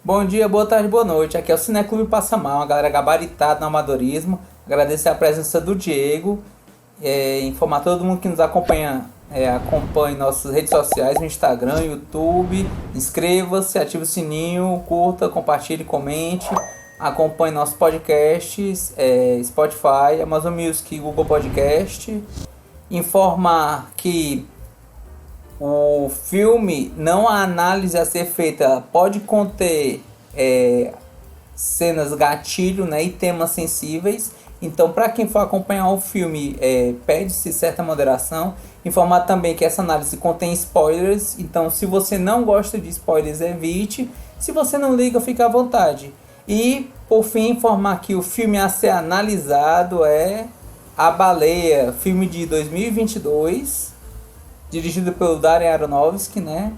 Bom dia, boa tarde, boa noite. Aqui é o Cineclube Passa Mal, uma galera gabaritada no amadorismo. Agradecer a presença do Diego. Informar todo mundo que nos acompanha, acompanhe nossas redes sociais, no Instagram, YouTube. Inscreva-se, ative o sininho, curta, compartilhe, comente. Acompanhe nossos podcasts, Spotify, Amazon Music, Google Podcast. Informar que o filme, não a análise a ser feita, pode conter cenas gatilho, né, e temas sensíveis. Então, para quem for acompanhar o filme, pede-se certa moderação. Informar também que essa análise contém spoilers. Então, se você não gosta de spoilers, evite. Se você não liga, fique à vontade. E, por fim, informar que o filme a ser analisado é A Baleia, filme de 2022, dirigido pelo Darren Aronofsky, né?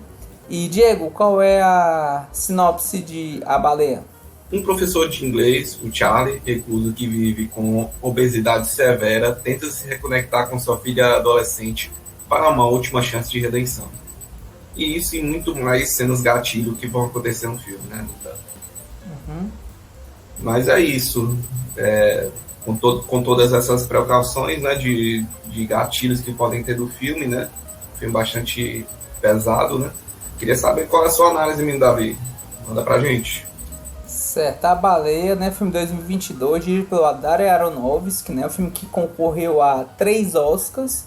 E Diego, qual é a sinopse de A Baleia? Um professor de inglês, o Charlie, recluso que vive com obesidade severa, tenta se reconectar com sua filha adolescente para uma última chance de redenção. E isso e muito mais cenas gatilho que vão acontecer no filme, né? Mas é isso. Com todas essas precauções, né, de gatilhos que podem ter do filme, né? Filme bastante pesado, né? Queria saber qual é a sua análise, menino Davi. Manda pra gente. Certo, A Baleia, né? Filme 2022, dirigido pelo Darren Aronofsky, né? O filme que concorreu a 3 Oscars,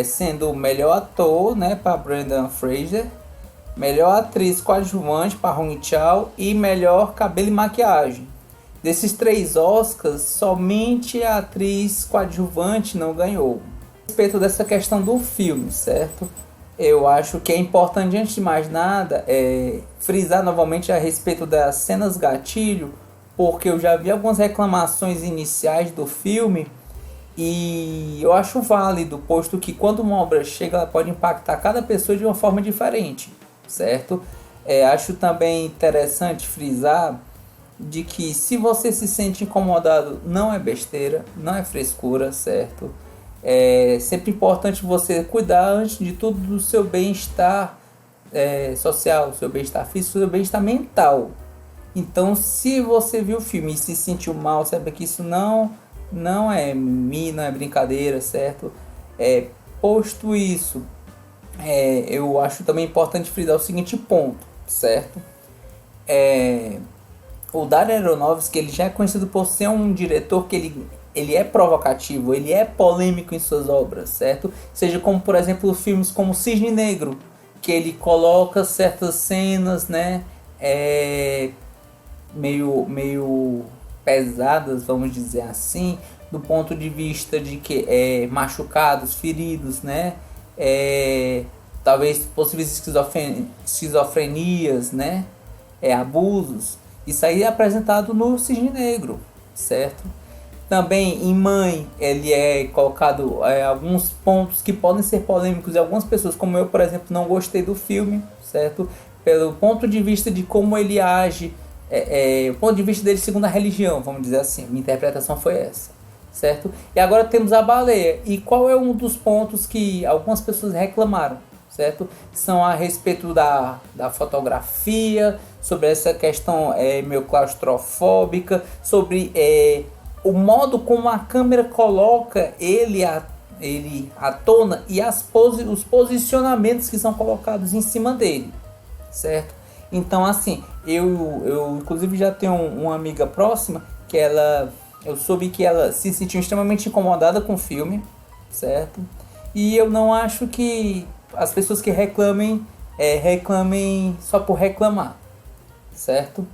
sendo melhor ator, né, para Brendan Fraser, melhor atriz coadjuvante para Hong Chau e melhor cabelo e maquiagem. Desses 3 Oscars, somente a atriz coadjuvante não ganhou. A respeito dessa questão do filme, certo? Eu acho que é importante, antes de mais nada, frisar novamente a respeito das cenas gatilho, porque eu já vi algumas reclamações iniciais do filme e eu acho válido, posto que quando uma obra chega, ela pode impactar cada pessoa de uma forma diferente, certo? Acho também interessante frisar de que se você se sente incomodado, não é besteira, não é frescura, certo? É sempre importante você cuidar, antes de tudo, do seu bem-estar social, seu bem-estar físico, seu bem-estar mental. Então, se você viu o filme e se sentiu mal, sabe que isso não é não é brincadeira, certo? Posto isso, eu acho também importante frisar o seguinte ponto, certo? O Darren Aronofsky, ele já é conhecido por ser um diretor que ele é provocativo, ele é polêmico em suas obras, certo? Seja como, por exemplo, filmes como Cisne Negro, que ele coloca certas cenas, né, meio pesadas, vamos dizer assim, do ponto de vista de que machucados, feridos, né, talvez possíveis esquizofrenias, né, abusos. Isso aí é apresentado no Cisne Negro, certo? Também em Mãe, ele é colocado alguns pontos que podem ser polêmicos e algumas pessoas, como eu, por exemplo, não gostei do filme, certo? Pelo ponto de vista de como ele age, o ponto de vista dele segundo a religião, vamos dizer assim. Minha interpretação foi essa, certo? E agora temos A Baleia. E qual é um dos pontos que algumas pessoas reclamaram, certo? São a respeito da fotografia, sobre essa questão meio claustrofóbica, sobre o modo como a câmera coloca ele à tona e os posicionamentos que são colocados em cima dele, certo? Então, assim, eu inclusive já tenho uma amiga próxima que eu soube que ela se sentiu extremamente incomodada com o filme, certo? E eu não acho que as pessoas que reclamem só por reclamar, certo?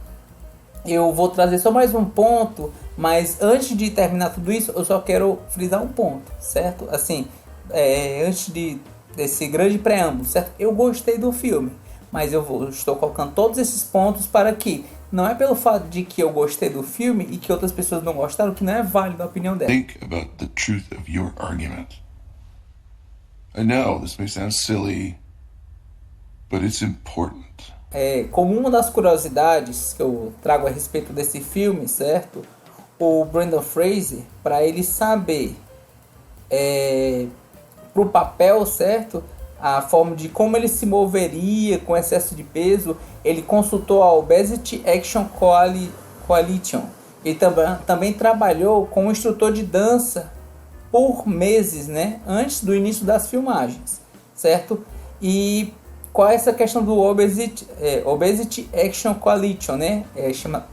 Eu vou trazer só mais um ponto, mas antes de terminar tudo isso, eu só quero frisar um ponto, certo? Assim, antes desse grande preâmbulo, certo? Eu gostei do filme, mas estou colocando todos esses pontos para que não é pelo fato de que eu gostei do filme e que outras pessoas não gostaram, que não é válido a opinião dela. Think about the truth of your argument. I know this may sound silly, but it's important. Como uma das curiosidades que eu trago a respeito desse filme, certo? O Brendan Fraser, para ele saber pro papel, certo? a forma de como ele se moveria com excesso de peso, ele consultou a Obesity Action Coalition. Ele também trabalhou com um instrutor de dança por meses, né, antes do início das filmagens, certo? E qual é essa questão do Obesity Action Coalition, né? Chama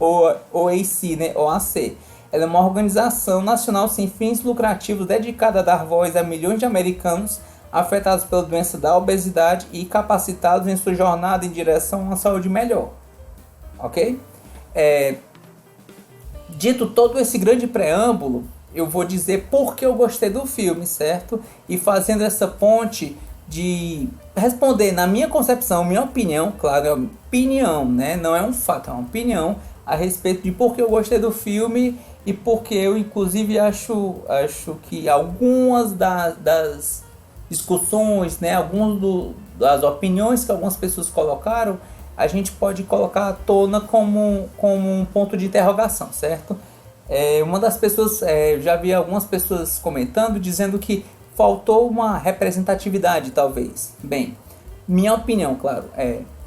OAC, né? OAC. Ela é uma organização nacional sem fins lucrativos dedicada a dar voz a milhões de americanos afetados pela doença da obesidade e capacitados em sua jornada em direção a uma saúde melhor. Ok? Dito todo esse grande preâmbulo, eu vou dizer por que eu gostei do filme, certo? E fazendo essa ponte de responder, na minha concepção, minha opinião, claro, é uma opinião, né? Não é um fato, é uma opinião a respeito de por que eu gostei do filme e porque eu, inclusive, acho que algumas das discussões, né? Das opiniões que algumas pessoas colocaram, a gente pode colocar à tona como um ponto de interrogação, certo? Uma das pessoas, já vi algumas pessoas comentando, dizendo que faltou uma representatividade, talvez. Bem, minha opinião, claro,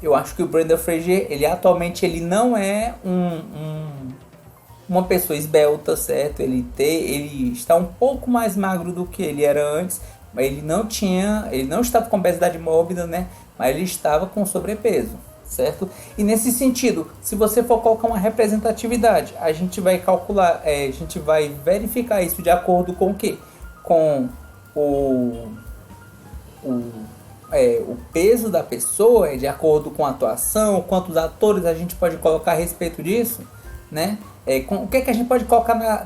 eu acho que o Brendan Fraser, ele atualmente ele não é uma pessoa esbelta, certo? Ele está um pouco mais magro do que ele era antes, mas ele não estava com obesidade mórbida, né? Mas ele estava com sobrepeso, certo? E nesse sentido, se você for colocar uma representatividade, a gente vai calcular, a gente vai verificar isso de acordo com o quê? Com o peso da pessoa, de acordo com a atuação, quantos atores a gente pode colocar a respeito disso, né? O que é que a gente pode colocar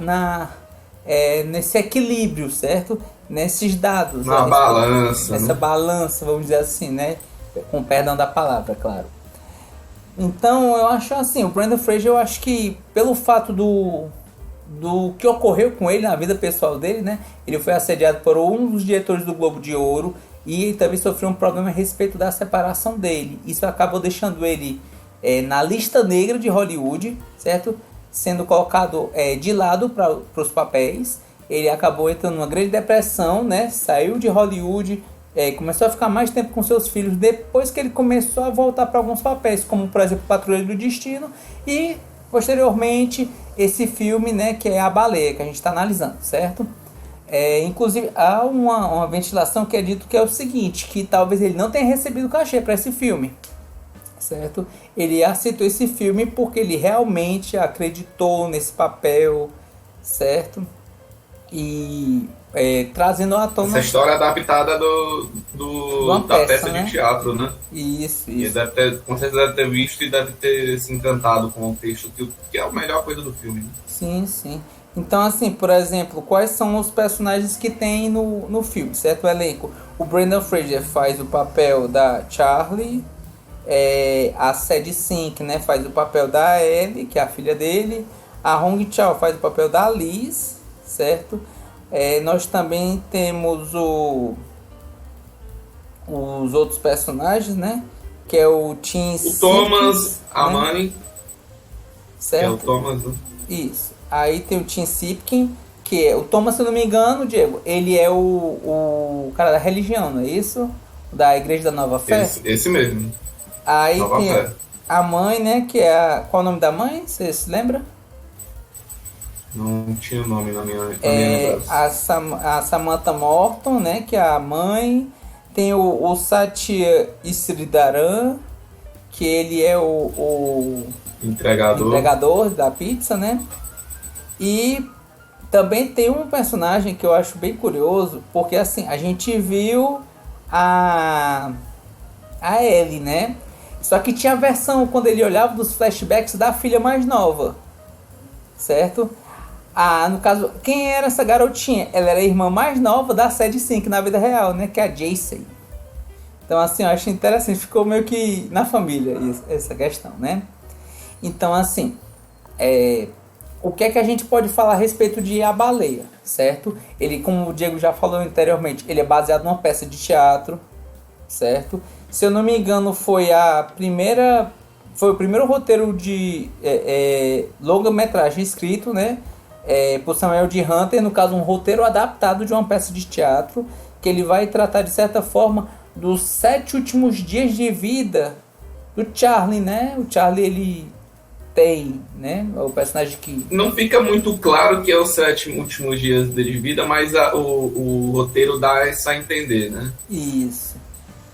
nesse equilíbrio, certo? Nesses dados. Na balança. Nessa balança, vamos dizer assim, né? Com perdão da palavra, claro. Então, eu acho assim, o Brendan Fraser, eu acho que pelo fato do que ocorreu com ele na vida pessoal dele, né? Ele foi assediado por um dos diretores do Globo de Ouro e ele também sofreu um problema a respeito da separação dele. Isso acabou deixando ele na lista negra de Hollywood, certo? Sendo colocado de lado para os papéis. Ele acabou entrando numa grande depressão, né? Saiu de Hollywood, começou a ficar mais tempo com seus filhos depois que ele começou a voltar para alguns papéis, como por exemplo Patrulha do Destino e posteriormente esse filme, né, que é A Baleia, que a gente está analisando, certo? Inclusive há uma ventilação que é dito que é o seguinte, que talvez ele não tenha recebido cachê para esse filme, certo? Ele aceitou esse filme porque ele realmente acreditou nesse papel, certo? E trazendo à tona... Essa história adaptada da peça né? de teatro, né? Isso. E com certeza deve ter visto e deve ter se encantado com o texto, que é a melhor coisa do filme. Né? Sim. Então, assim, por exemplo, quais são os personagens que tem no filme, certo? O elenco. O Brendan Fraser faz o papel da Charlie, a Sadie Sink, né, faz o papel da Ellie, que é a filha dele, a Hong Chau faz o papel da Liz, certo? Nós também temos os outros personagens, né? Que é o Tim Thomas, a né? mãe. Certo? É o Thomas. Né? Isso. Aí tem o Tim Sipkin, que é o Thomas, se eu não me engano, Diego, ele é o cara da religião, não é isso? Da Igreja da Nova Fé? Esse mesmo. Aí Nova tem Fé. a mãe, né? Que é qual é o nome da mãe? Você se lembra? Não tinha nome na minha lembrança. A Samantha Morton, né? Que é a mãe. Tem o Satya Sridharan, que ele é o entregador da pizza, né? E também tem um personagem que eu acho bem curioso, porque assim, a gente viu a Ellie, né? Só que tinha a versão, quando ele olhava dos flashbacks da filha mais nova, certo? No caso, quem era essa garotinha? Ela era a irmã mais nova da Sadie Sink na vida real, né? Que é a Jason. Então, assim, eu acho interessante. Ficou meio que na família essa questão, né? Então, assim, o que é que a gente pode falar a respeito de A Baleia, certo? Ele, como o Diego já falou anteriormente, ele é baseado numa peça de teatro, certo? Se eu não me engano, foi o primeiro roteiro de longa-metragem escrito, né? Por Samuel D. Hunter, no caso um roteiro adaptado de uma peça de teatro, que ele vai tratar de certa forma dos 7 últimos dias de vida do Charlie, né? O Charlie, ele tem, né? O personagem que... Não fica muito claro que é os 7 últimos dias dele de vida, mas o roteiro dá essa a entender, né? Isso.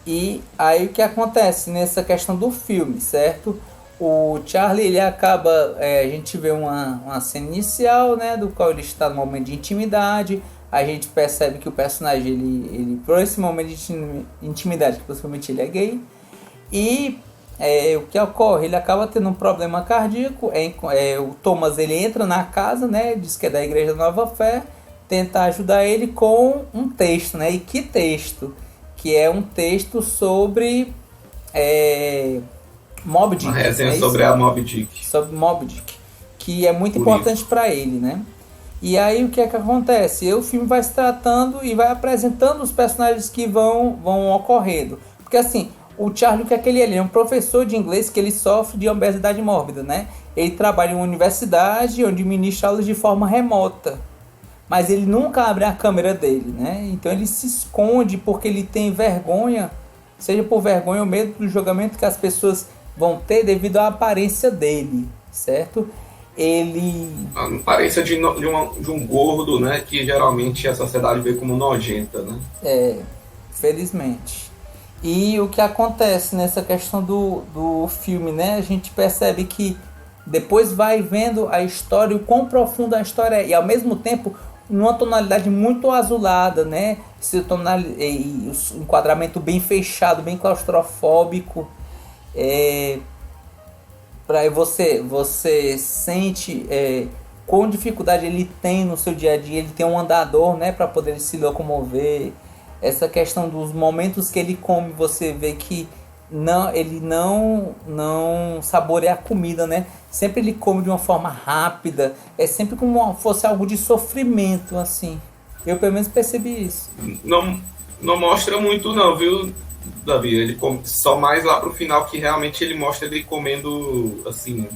E aí o que acontece nessa questão do filme, certo? O Charlie, ele acaba... a gente vê uma cena inicial, né? Do qual ele está no momento de intimidade. A gente percebe que o personagem, ele por esse momento de intimidade, que possivelmente ele é gay. E o que ocorre? Ele acaba tendo um problema cardíaco. O Thomas, ele entra na casa, né? Diz que é da Igreja da Nova Fé. Tenta ajudar ele com um texto, né? E que texto? Que é um texto sobre Moby Dick. Uma resenha sobre a Moby Dick. Sobre Moby Dick. Que é muito importante para ele, né? E aí o que é que acontece? O filme vai se tratando e vai apresentando os personagens que vão ocorrendo. Porque assim, o Charlie, o que é que ele é? Ele é um professor de inglês que ele sofre de obesidade mórbida, né? Ele trabalha em uma universidade onde ministra aulas de forma remota. Mas ele nunca abre a câmera dele, né? Então ele se esconde porque ele tem vergonha, seja por vergonha ou medo do julgamento que as pessoas vão ter devido à aparência dele, certo? Ele... A aparência de um gordo, né? Que geralmente a sociedade vê como nojenta, né? Felizmente. E o que acontece nessa questão do filme, né? A gente percebe que depois vai vendo a história, o quão profunda a história é. E ao mesmo tempo, numa tonalidade muito azulada, né? Um enquadramento bem fechado, bem claustrofóbico. Para você sente qual dificuldade ele tem no seu dia a dia. Ele tem um andador, né? Para poder se locomover. Essa questão dos momentos que ele come, você vê que ele não saboreia a comida, né? Sempre ele come de uma forma rápida. É sempre como se fosse algo de sofrimento, assim. Eu pelo menos percebi isso. Não mostra muito não, viu, Davi? Ele come só mais lá pro final que realmente ele mostra ele comendo, assim,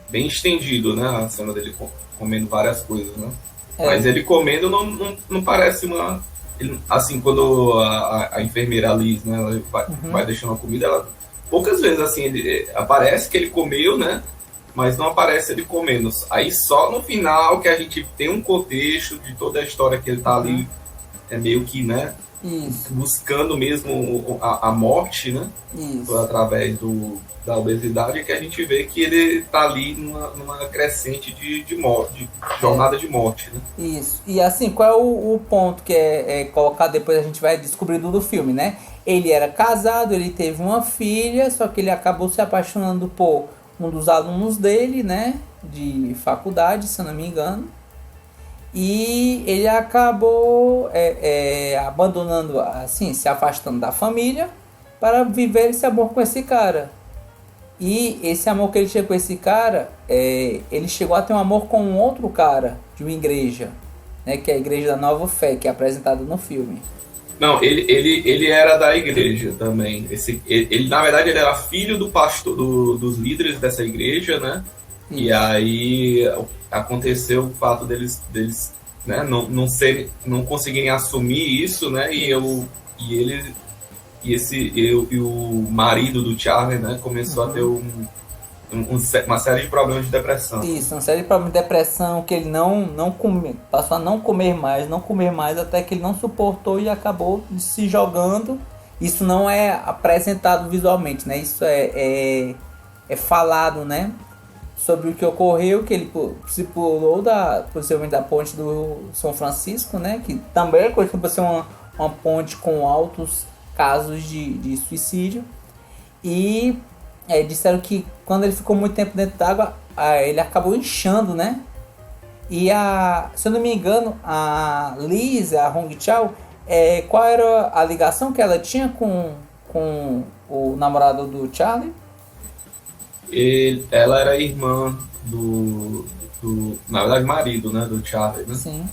bem estendido, né? A cena dele comendo várias coisas, né? Mas ele comendo não parece uma... Assim, quando a enfermeira Liz, né, ela vai deixando a comida, ela poucas vezes assim aparece que ele comeu, né, mas não aparece ele comendo. Aí só no final que a gente tem um contexto de toda a história que ele tá ali, meio que, né, buscando mesmo a morte, né, através da obesidade, que a gente vê que ele tá ali numa crescente de morte, de jornada de morte, né? Isso. E assim, qual é o ponto que é colocado, depois a gente vai descobrindo do filme, né? Ele era casado, ele teve uma filha, só que ele acabou se apaixonando por um dos alunos dele, né? De faculdade, se eu não me engano. E ele acabou abandonando, assim, se afastando da família para viver esse amor com esse cara. E esse amor que ele tinha com esse cara, ele chegou a ter um amor com um outro cara de uma igreja, né, que é a Igreja da Nova Fé, que é apresentada no filme. Não, ele era da igreja também. Ele, na verdade, ele era filho do pastor, dos líderes dessa igreja, né? Isso. E aí aconteceu o fato deles né, não conseguirem assumir isso, né? E o marido do Charlie, né, começou a ter uma série de problemas de depressão. Isso, uma série de problemas de depressão, que ele passou a não comer mais, até que ele não suportou e acabou se jogando. Isso não é apresentado visualmente, né? Isso é falado, né? Sobre o que ocorreu, que ele se pulou possivelmente da ponte do São Francisco, né? Que também é conhecido por ser uma ponte com altos casos de suicídio. E disseram que quando ele ficou muito tempo dentro d'água, ele acabou inchando, né? E se eu não me engano, a Liz, a Hong Chau, qual era a ligação que ela tinha com o namorado do Charlie? Ela era irmã do na verdade, marido, né, do Charlie, né? Sim.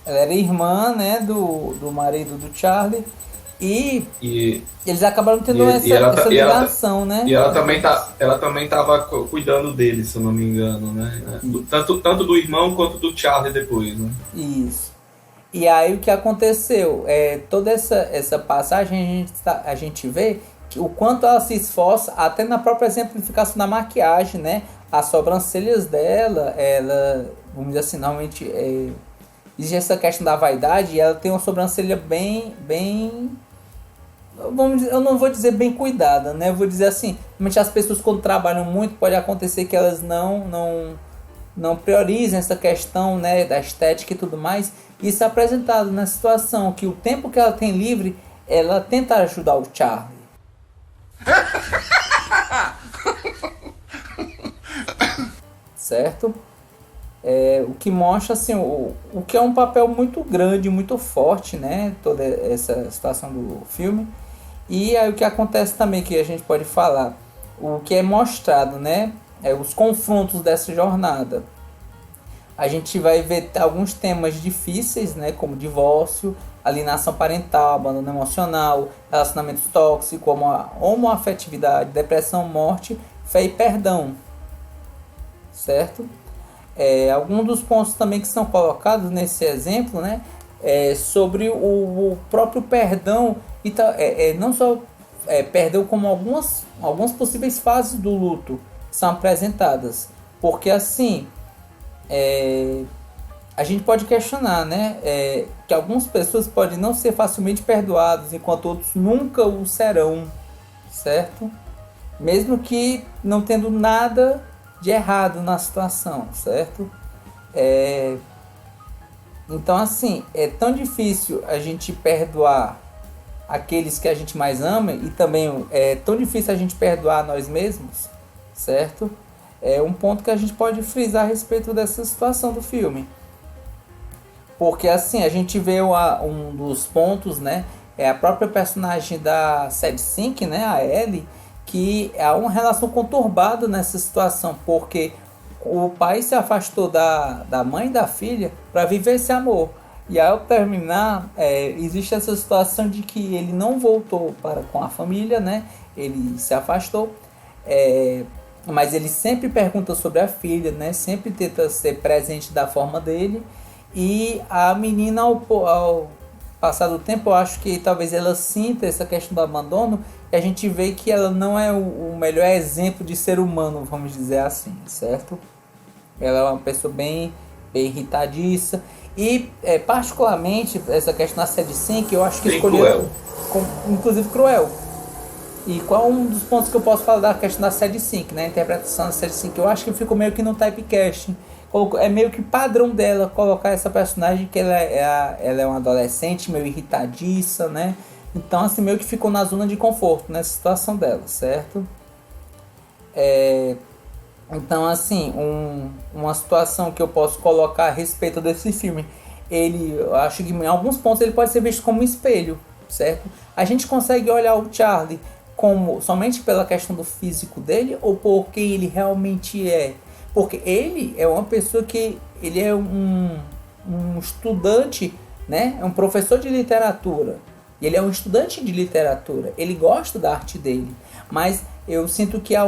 Ela era irmã, né, do marido do Charlie. E eles acabaram tendo essa ligação, né? E ela também estava cuidando dele, se eu não me engano, né? Tanto do irmão quanto do Charlie depois, né? Isso. E aí o que aconteceu? Toda essa passagem a gente vê que o quanto ela se esforça, até na própria exemplificação da maquiagem, né? As sobrancelhas dela, ela, vamos dizer assim, normalmente existe essa questão da vaidade e ela tem uma sobrancelha bem, eu não vou dizer bem cuidada, né? Eu vou dizer assim, realmente as pessoas quando trabalham muito, pode acontecer que elas não priorizam essa questão, né, da estética e tudo mais. Isso é apresentado na situação que o tempo que ela tem livre, ela tenta ajudar o Charlie. Certo? O que mostra assim, o que é um papel muito grande, muito forte, né? Toda essa situação do filme. E aí o que acontece também, que a gente pode falar, o que é mostrado, né? Os confrontos dessa jornada. A gente vai ver alguns temas difíceis, né? Como divórcio, alienação parental, abandono emocional, relacionamentos tóxicos, como a homoafetividade, depressão, morte, fé e perdão. Certo? Alguns dos pontos também que são colocados nesse exemplo, né? Sobre o próprio perdão, e não só perdão, como algumas possíveis fases do luto são apresentadas. Porque assim, a gente pode questionar, né? Que algumas pessoas podem não ser facilmente perdoadas, enquanto outros nunca o serão, certo? Mesmo que não tendo nada de errado na situação, certo? Então assim, é tão difícil a gente perdoar aqueles que a gente mais ama, e também é tão difícil a gente perdoar nós mesmos, certo? É um ponto que a gente pode frisar a respeito dessa situação do filme. Porque assim, a gente vê um dos pontos, né? É a própria personagem da Sadie Sink, né? A Ellie, que há uma relação conturbada nessa situação, porque o pai se afastou da mãe e da filha para viver esse amor. E ao terminar, existe essa situação de que ele não voltou com a família, né? Ele se afastou, mas ele sempre pergunta sobre a filha, né? Sempre tenta ser presente da forma dele. E a menina, ao passar do tempo, eu acho que talvez ela sinta essa questão do abandono, e a gente vê que ela não é o melhor exemplo de ser humano, vamos dizer assim, certo? Ela é uma pessoa bem irritadiça, e particularmente essa questão da Sadie Sink, eu acho que escolheu, inclusive cruel. E qual um dos pontos que eu posso falar da questão da Sadie Sink, né? A interpretação da Sadie Sink, eu acho que ficou meio que no typecasting. É meio que padrão dela colocar essa personagem, que ela é uma adolescente meio irritadiça, né? Então assim, meio que ficou na zona de conforto nessa situação dela, certo? Então assim, uma situação que eu posso colocar a respeito desse filme, eu acho que em alguns pontos ele pode ser visto como um espelho, certo? A gente consegue olhar o Charlie como somente pela questão do físico dele, ou por quem ele realmente é? Porque ele é uma pessoa que ele é um estudante, né? É um professor de literatura. Ele é um estudante de literatura. Ele gosta da arte dele. Mas eu sinto que há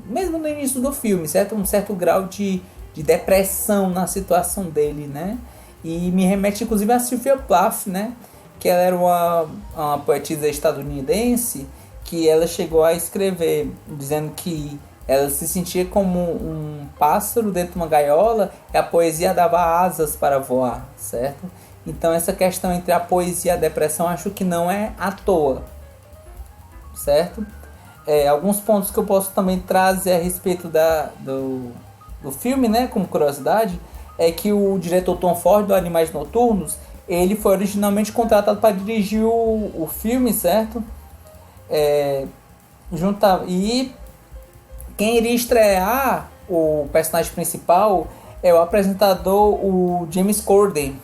mesmo no início do filme, certo? Um certo grau de depressão na situação dele, né? E me remete inclusive a Sylvia Plath, né? Que ela era uma poetisa estadunidense, que ela chegou a escrever dizendo que ela se sentia como um pássaro dentro de uma gaiola, e a poesia dava asas para voar, certo? Então essa questão entre a poesia e a depressão, acho que não é à toa, certo? Alguns pontos que eu posso também trazer a respeito do filme, né, como curiosidade, é que o diretor Tom Ford, do Animais Noturnos, ele foi originalmente contratado para dirigir o filme, certo? E quem iria estrear o personagem principal é o apresentador, o James Corden.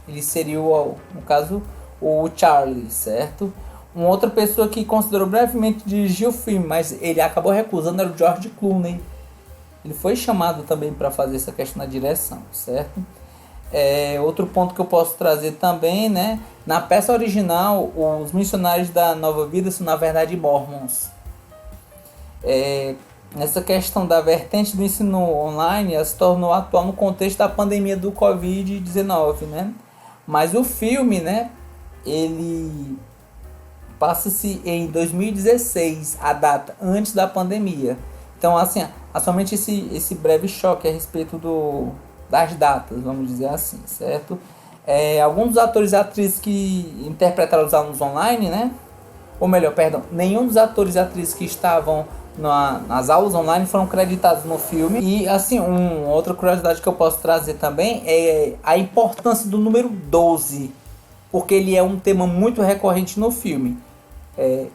Ele seria, no caso, o Charlie, certo? Uma outra pessoa que considerou brevemente dirigir o filme, mas ele acabou recusando, era o George Clooney. Ele foi chamado também para fazer essa questão na direção, certo? Outro ponto que eu posso trazer também, né? Na peça original, os missionários da Nova Vida são, na verdade, mormons. Nessa questão da vertente do ensino online, ela se tornou atual no contexto da pandemia do Covid-19, né? Mas o filme, né, ele passa-se em 2016, a data antes da pandemia. Então, assim, há somente esse breve choque a respeito das datas, vamos dizer assim, certo? Alguns dos atores e atrizes que interpretaram os alunos online, né? Ou melhor, perdão, nenhum dos atores e atrizes que estavam nas aulas online foram creditados no filme. E assim, outra curiosidade que eu posso trazer também é a importância do número 12, porque ele é um tema muito recorrente no filme.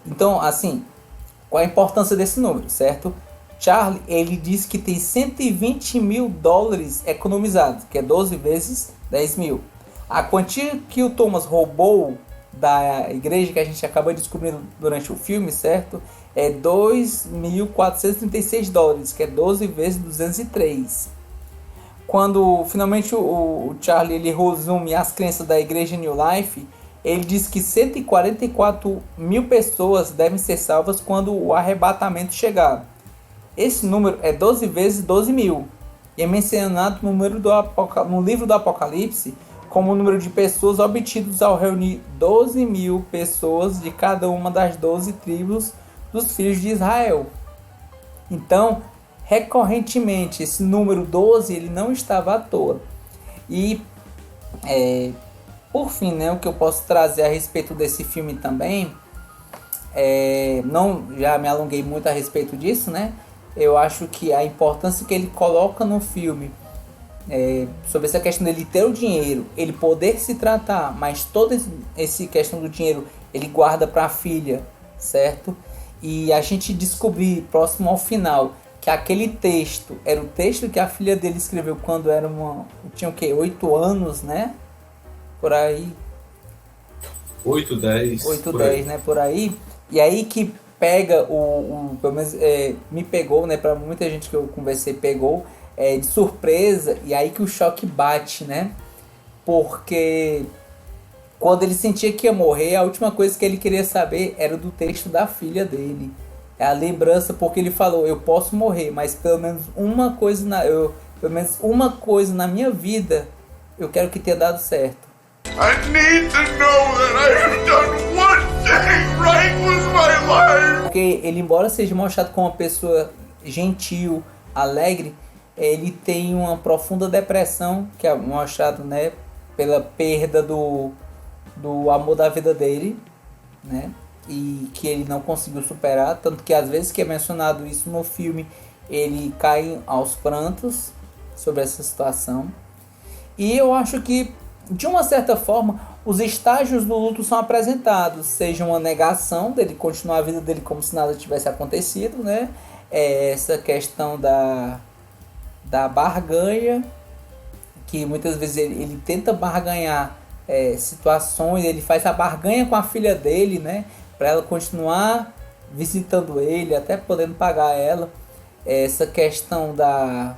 Então, assim, qual a importância desse número, certo? Charlie, ele diz que tem 120 mil dólares economizados, que é 12 vezes 10 mil. A quantia que o Thomas roubou da igreja, que a gente acaba descobrindo durante o filme, certo? É 2.436 dólares, que é 12 vezes 203. Quando finalmente o Charlie ele resume as crenças da igreja New Life, ele diz que 144 mil pessoas devem ser salvas quando o arrebatamento chegar. Esse número é 12 vezes 12 mil. E é mencionado no livro do Apocalipse como o número de pessoas obtidos ao reunir 12 mil pessoas de cada uma das 12 tribos dos filhos de Israel. Então, recorrentemente, esse número 12 ele não estava à toa. E, por fim, né, o que eu posso trazer a respeito desse filme também, não já me alonguei muito a respeito disso, né? Eu acho que a importância que ele coloca no filme sobre essa questão dele ter o dinheiro, ele poder se tratar, mas toda essa questão do dinheiro ele guarda para a filha, certo? E a gente descobrir próximo ao final que aquele texto era o texto que a filha dele escreveu quando tinha o quê? 8 anos, né? Por aí. 8, 10. 8, 10, né? Por aí. E aí que pega pelo menos me pegou, né? Para muita gente que eu conversei pegou de surpresa, e aí que o choque bate, né? Porque quando ele sentia que ia morrer, a última coisa que ele queria saber era do texto da filha dele. É a lembrança, porque ele falou: eu posso morrer, mas pelo menos uma coisa na minha vida eu quero que tenha dado certo. I need to know that I have done one thing right with my life. Porque ele, embora seja mostrado como uma pessoa gentil, alegre, ele tem uma profunda depressão, que é mostrado, né, pela perda do amor da vida dele, né, e que ele não conseguiu superar, tanto que às vezes que é mencionado isso no filme, ele cai aos prantos sobre essa situação. E eu acho que, de uma certa forma, os estágios do luto são apresentados, seja uma negação dele continuar a vida dele como se nada tivesse acontecido, né, essa questão da barganha, que muitas vezes ele tenta barganhar situações, ele faz a barganha com a filha dele, né, para ela continuar visitando ele, até podendo pagar ela. Essa questão da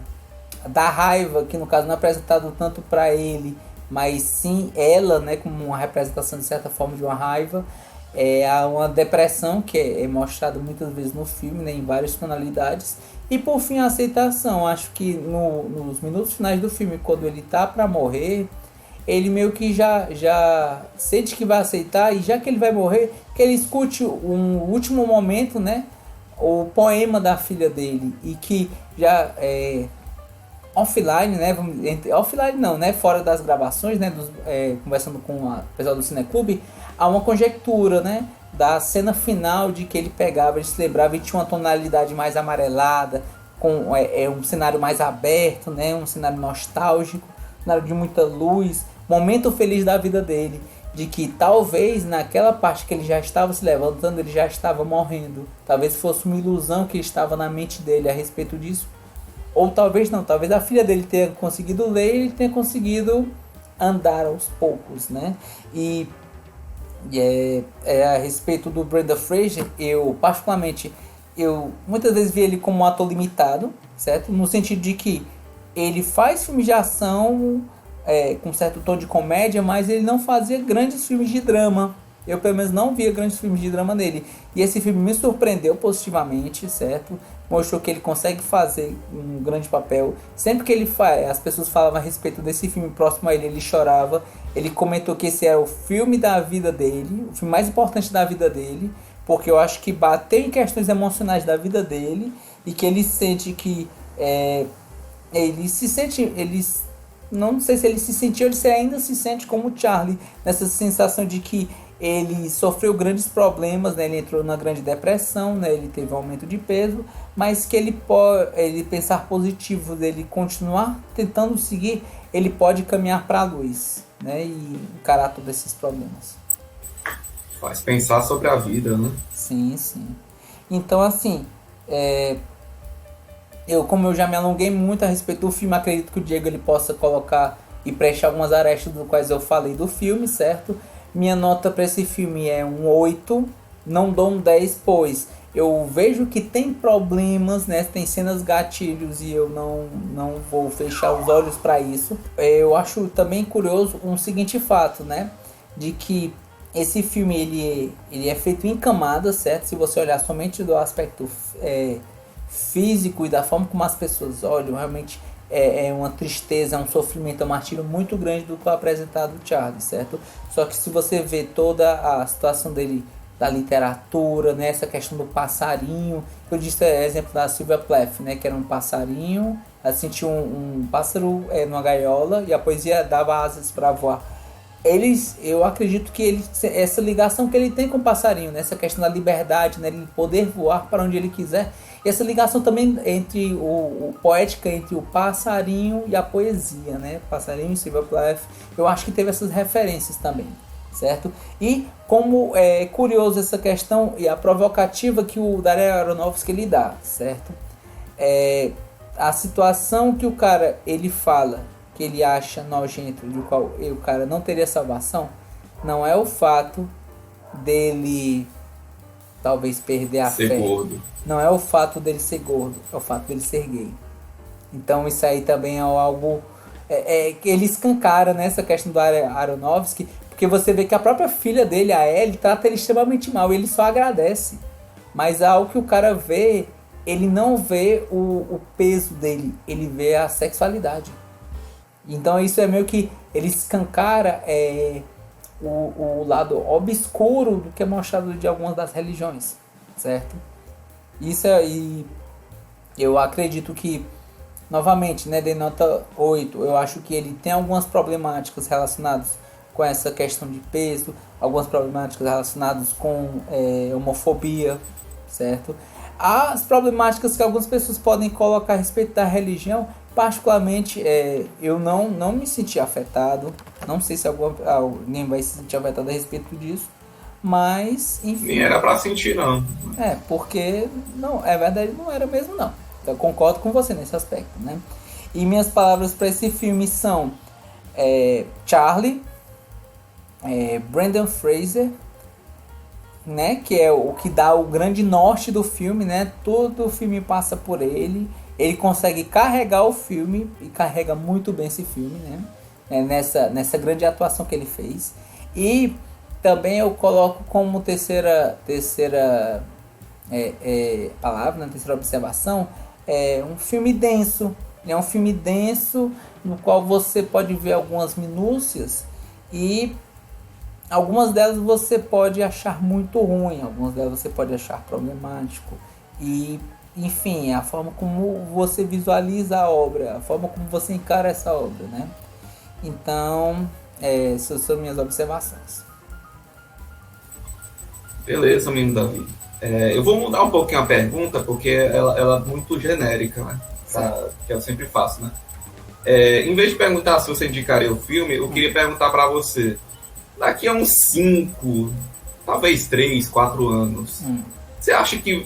raiva, que no caso não é apresentado tanto para ele, mas sim ela, né, como uma representação de certa forma de uma raiva. Há uma depressão que é mostrada muitas vezes no filme, né, em várias tonalidades. E por fim a aceitação. Acho que nos minutos finais do filme, quando ele tá para morrer, ele meio que já sente que vai aceitar, e já que ele vai morrer, que ele escute um último momento, né, o poema da filha dele, e que já offline, né, offline não, né, fora das gravações, né, conversando com o pessoal do Cineclube, há uma conjectura, né, da cena final, de que ele pegava, ele se lembrava e tinha uma tonalidade mais amarelada, com um cenário mais aberto, né, um cenário nostálgico, um cenário de muita luz, momento feliz da vida dele, de que talvez naquela parte que ele já estava se levantando, ele já estava morrendo, talvez fosse uma ilusão que estava na mente dele a respeito disso, ou talvez não, talvez a filha dele tenha conseguido ler e ele tenha conseguido andar aos poucos, né, e a respeito do Brendan Fraser, eu particularmente, muitas vezes vi ele como um ator limitado, certo? No sentido de que ele faz filmes de ação com certo tom de comédia, mas ele não fazia grandes filmes de drama. Eu pelo menos não via grandes filmes de drama nele. E esse filme me surpreendeu positivamente, certo? Mostrou que ele consegue fazer um grande papel. Sempre que ele as pessoas falavam a respeito desse filme próximo a ele, ele chorava. Ele comentou que esse era o filme da vida dele, o filme mais importante da vida dele, porque eu acho que bateu em questões emocionais da vida dele e que ele sente que ele se sente, não sei se ele se sentiu, ele ainda se sente como o Charlie, nessa sensação de que ele sofreu grandes problemas, né? Ele entrou na grande depressão, né? Ele teve um aumento de peso, mas que ele pensar positivo, ele continuar tentando seguir, ele pode caminhar para a luz, né? E encarar todos esses problemas. Faz pensar sobre a vida, né? Sim, sim. Então, assim, como eu já me alonguei muito a respeito do filme, acredito que o Diego ele possa colocar e preencher algumas arestas do quais eu falei do filme, certo? Minha nota para esse filme é um 8, não dou um 10, pois eu vejo que tem problemas, né? Tem cenas gatilhos e eu não vou fechar os olhos para isso. Eu acho também curioso um seguinte fato, né? De que esse filme ele é feito em camadas, certo? Se você olhar somente do aspecto físico e da forma como as pessoas olham, realmente é uma tristeza, é um sofrimento, é um martírio muito grande do que é apresentado o Charlie, certo? Só que se você vê toda a situação dele, da literatura, né, essa questão do passarinho, eu disse exemplo da Sylvia Plath, né, que era um passarinho, ela sentia um pássaro numa gaiola e a poesia dava asas para voar. Eu acredito que essa ligação que ele tem com o passarinho, né, essa questão da liberdade, né, ele poder voar para onde ele quiser, e essa ligação também entre poética entre o passarinho e a poesia, né, passarinho e Sylvia Plath, eu acho que teve essas referências também, certo? E como é curioso essa questão e a provocativa que o Darren Aronofsky ele dá, certo? A situação que o cara ele fala que ele acha nojento, de qual o cara não teria salvação, não é o fato dele talvez perder a fé. Gordo. Não é o fato dele ser gordo, é o fato dele ser gay. Então isso aí também é algo que ele escancara nessa questão do Aronofsky, porque você vê que a própria filha dele, a Ellie, trata ele extremamente mal e ele só agradece. Mas ao que o cara vê, ele não vê o peso dele, ele vê a sexualidade. Então isso é meio que ele escancara o lado obscuro do que é mostrado de algumas das religiões, certo? Isso aí eu acredito que, novamente, né, de nota 8, eu acho que ele tem algumas problemáticas relacionadas com essa questão de peso, algumas problemáticas relacionadas com homofobia, certo? As problemáticas que algumas pessoas podem colocar a respeito da religião, particularmente, eu não me senti afetado. Não sei se alguém vai se sentir afetado a respeito disso. Mas, enfim. Nem era pra sentir, não. Porque, não, é verdade, não era mesmo, não. Eu concordo com você nesse aspecto, né? E minhas palavras para esse filme são Charlie, Brendan Fraser, né? Que é o que dá o grande norte do filme, né? Todo o filme passa por ele. Ele consegue carregar o filme e carrega muito bem esse filme, né? Nessa grande atuação que ele fez. E também eu coloco como terceira palavra, na terceira observação, um filme denso. É um filme denso no qual você pode ver algumas minúcias e algumas delas você pode achar muito ruim, algumas delas você pode achar problemático. E enfim, a forma como você visualiza a obra, a forma como você encara essa obra, né? Então, essas são minhas observações. Beleza, menino Davi. Eu vou mudar um pouquinho a pergunta, porque ela é muito genérica, né? Que eu sempre faço, né? Em vez de perguntar se você indicaria o filme, eu queria perguntar para você. Daqui a uns 5, talvez 3, 4 anos, você acha que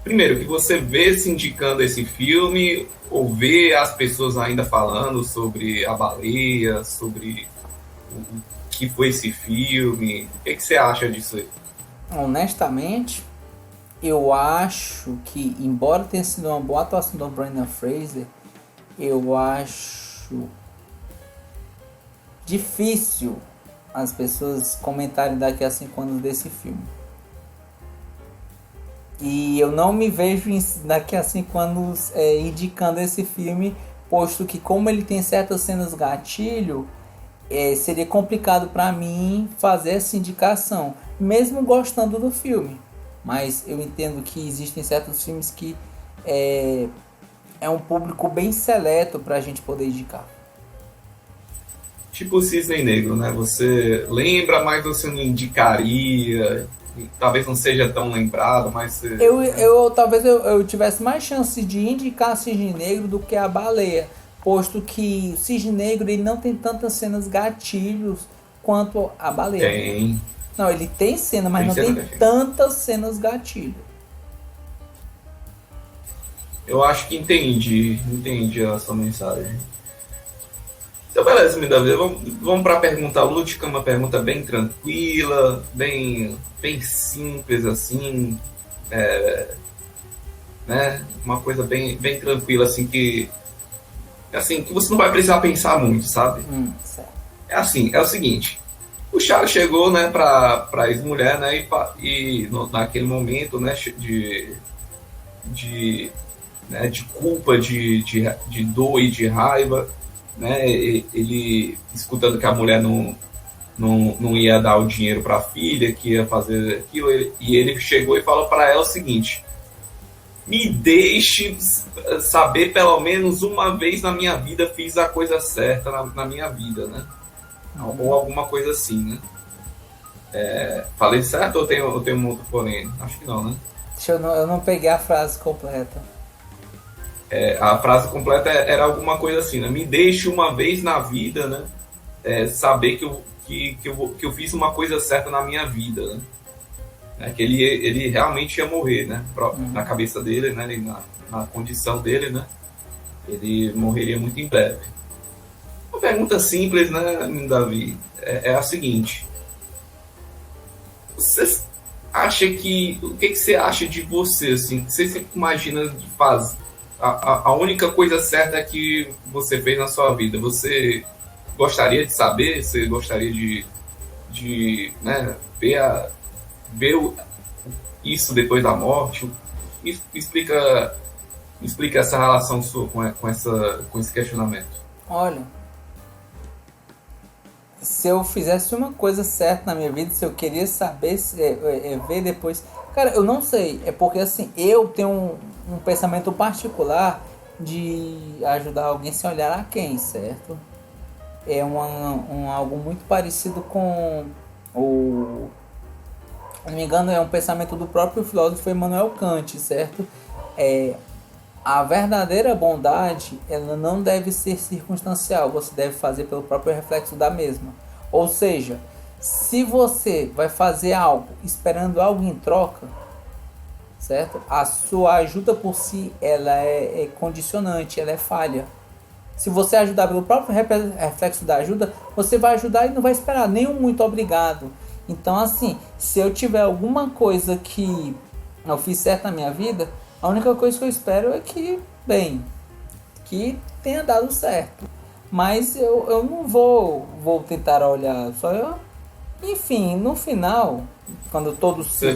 primeiro, que você vê se indicando esse filme, ou vê as pessoas ainda falando sobre a baleia, sobre o que foi esse filme? O que você acha disso aí? Honestamente, eu acho que, embora tenha sido uma boa atuação do Brendan Fraser, eu acho difícil as pessoas comentarem daqui a 5 anos desse filme. E eu não me vejo daqui a 5 anos indicando esse filme, posto que como ele tem certas cenas gatilho, seria complicado para mim fazer essa indicação, mesmo gostando do filme. Mas eu entendo que existem certos filmes que é um público bem seleto para a gente poder indicar. Tipo o Cisne Negro, né? Você lembra, mas você não indicaria. Talvez não seja tão lembrado, mas você... Talvez eu tivesse mais chance de indicar Cisne Negro do que a Baleia, posto que o Cisne Negro ele não tem tantas cenas gatilhos quanto a Baleia. Tem. Não, ele tem cena, mas Tem não cena tem tantas cenas gatilho. Eu acho que entendi a sua mensagem. Então, beleza, me dá ver. Vamos para a pergunta lúdica, uma pergunta bem tranquila, bem simples, assim. Né? Uma coisa bem tranquila, assim, que você não vai precisar pensar muito, sabe? Certo. É o seguinte. O Charles chegou, né, para a ex-mulher, né, naquele momento, né, de culpa, de dor e de raiva, né, ele escutando que a mulher não ia dar o dinheiro para a filha, que ia fazer aquilo, e ele chegou e falou para ela o seguinte: me deixe saber pelo menos uma vez na minha vida fiz a coisa certa na minha vida, né? Ou alguma coisa assim, né? Falei certo ou eu tenho um outro porém? Acho que não, né? Eu não peguei a frase completa. A frase completa era alguma coisa assim, né? Me deixe uma vez na vida, né? Saber que eu fiz uma coisa certa na minha vida, né? Que ele realmente ia morrer, né? Na cabeça dele, né? Na condição dele, né? Ele morreria muito em breve. Uma pergunta simples, né, Davi? É a seguinte: você acha que... O que você acha de você, assim? Você se imagina de fazer a única coisa certa que você fez na sua vida? Você gostaria de saber? Você gostaria de né, ver isso depois da morte? Explica essa relação sua com esse questionamento. Olha, se eu fizesse uma coisa certa na minha vida, se eu queria saber, ver depois... Cara, eu não sei. É porque, assim, eu tenho um pensamento particular de ajudar alguém sem olhar a quem, certo? É algo muito parecido com o... Se não me engano, é um pensamento do próprio filósofo Immanuel Kant, certo? A verdadeira bondade, ela não deve ser circunstancial, você deve fazer pelo próprio reflexo da mesma. Ou seja, se você vai fazer algo esperando algo em troca, certo? A sua ajuda por si, ela é condicionante, ela é falha. Se você ajudar pelo próprio reflexo da ajuda, você vai ajudar e não vai esperar nenhum muito obrigado. Então, assim, se eu tiver alguma coisa que eu fiz certo na minha vida, a única coisa que eu espero é que tenha dado certo. Mas eu não vou tentar olhar só. Enfim, no final, quando todos você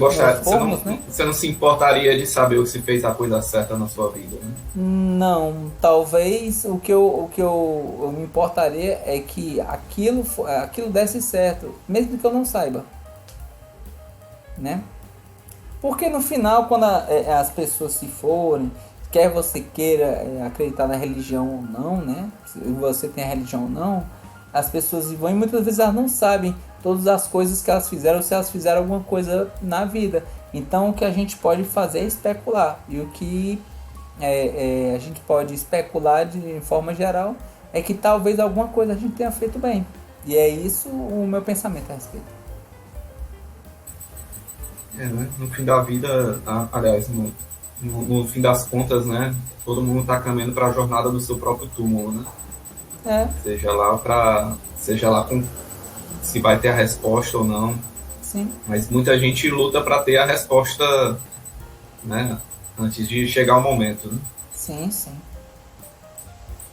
não se importaria de saber o que se fez a coisa certa na sua vida, né? Não, talvez o que eu me importaria é que aquilo desse certo, mesmo que eu não saiba, né? Porque no final, quando as pessoas se forem, quer você queira acreditar na religião ou não, né? Se você tem a religião ou não, as pessoas vão e muitas vezes elas não sabem todas as coisas que elas fizeram, se elas fizeram alguma coisa na vida. Então o que a gente pode fazer é especular. E o que a gente pode especular de forma geral é que talvez alguma coisa a gente tenha feito bem. E é isso o meu pensamento a respeito. Né? No fim da vida, aliás, no fim das contas, né? Todo mundo está caminhando para a jornada do seu próprio túmulo, né? Seja lá com se vai ter a resposta ou não. Sim. Mas muita gente luta para ter a resposta, né? Antes de chegar o momento, né? Sim, sim.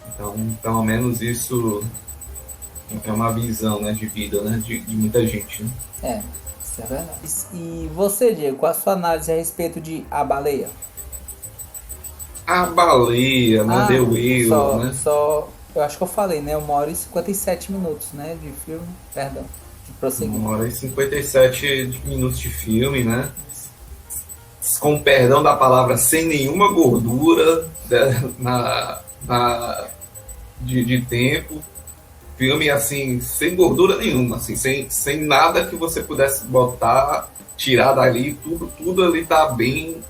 Então, pelo menos isso é uma visão, né, de vida, né, de muita gente, né? Isso é verdade. E você, Diego, qual a sua análise a respeito de A Baleia? A baleia, né, The Whale, né? Eu acho que eu falei, né? 1h57, né? De filme, perdão, de prosseguir. 1h57 minutos de filme, né? Com perdão da palavra, sem nenhuma gordura, né, de tempo. Filme, assim, sem gordura nenhuma, assim, sem nada que você pudesse botar, tirar dali, tudo ali tá bem